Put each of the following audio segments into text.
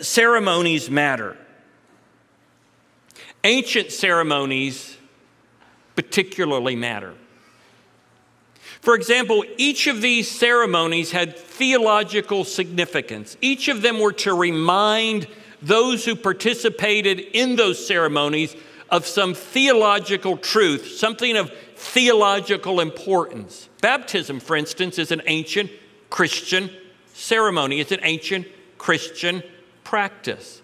Ceremonies matter. Ancient ceremonies particularly matter. For example, each of these ceremonies had theological significance. Each of them were to remind those who participated in those ceremonies of some theological truth, something of theological importance. Baptism, for instance, is an ancient Christian ceremony. It's an ancient Christian practice.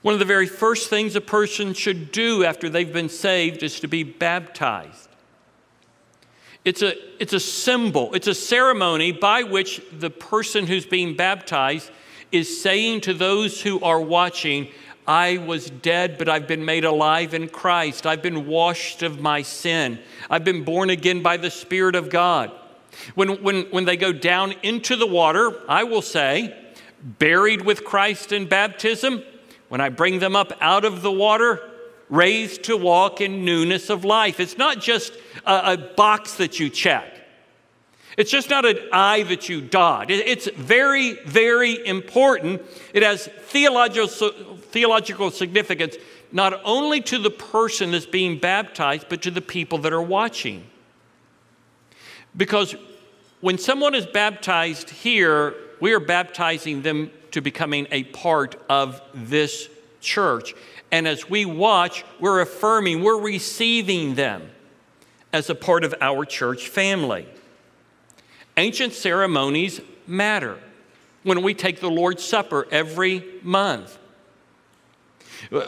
One of the very first things a person should do after they've been saved is to be baptized. It's a symbol. It's a ceremony by which the person who's being baptized is saying to those who are watching, I was dead, but I've been made alive in Christ. I've been washed of my sin. I've been born again by the Spirit of God. When they go down into the water, I will say, buried with Christ in baptism. When I bring them up out of the water, raised to walk in newness of life. It's not just a box that you check. It's just not an I that you dot. It's very, very important. It has theological significance, not only to the person that's being baptized, but to the people that are watching. Because when someone is baptized here, we are baptizing them to becoming a part of this church. And as we watch, we're affirming, we're receiving them as a part of our church family. Ancient ceremonies matter. When we take the Lord's Supper every month,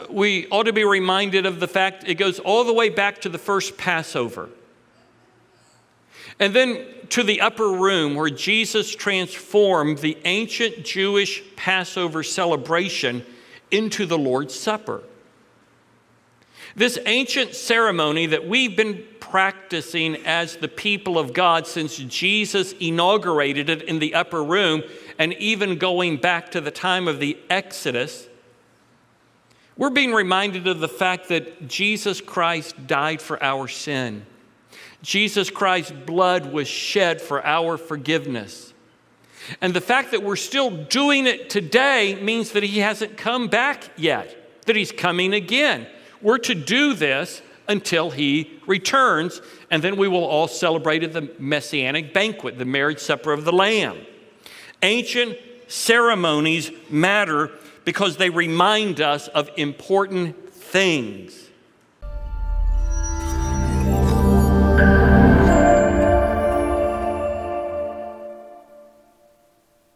we ought to be reminded of the fact it goes all the way back to the first Passover. And then to the upper room where Jesus transformed the ancient Jewish Passover celebration into the Lord's Supper. This ancient ceremony that we've been practicing as the people of God since Jesus inaugurated it in the upper room, and even going back to the time of the Exodus, we're being reminded of the fact that Jesus Christ died for our sin. Jesus Christ's blood was shed for our forgiveness. And the fact that we're still doing it today means that he hasn't come back yet, that he's coming again. We're to do this until he returns, and then we will all celebrate at the Messianic banquet, the marriage supper of the Lamb. Ancient ceremonies matter because they remind us of important things.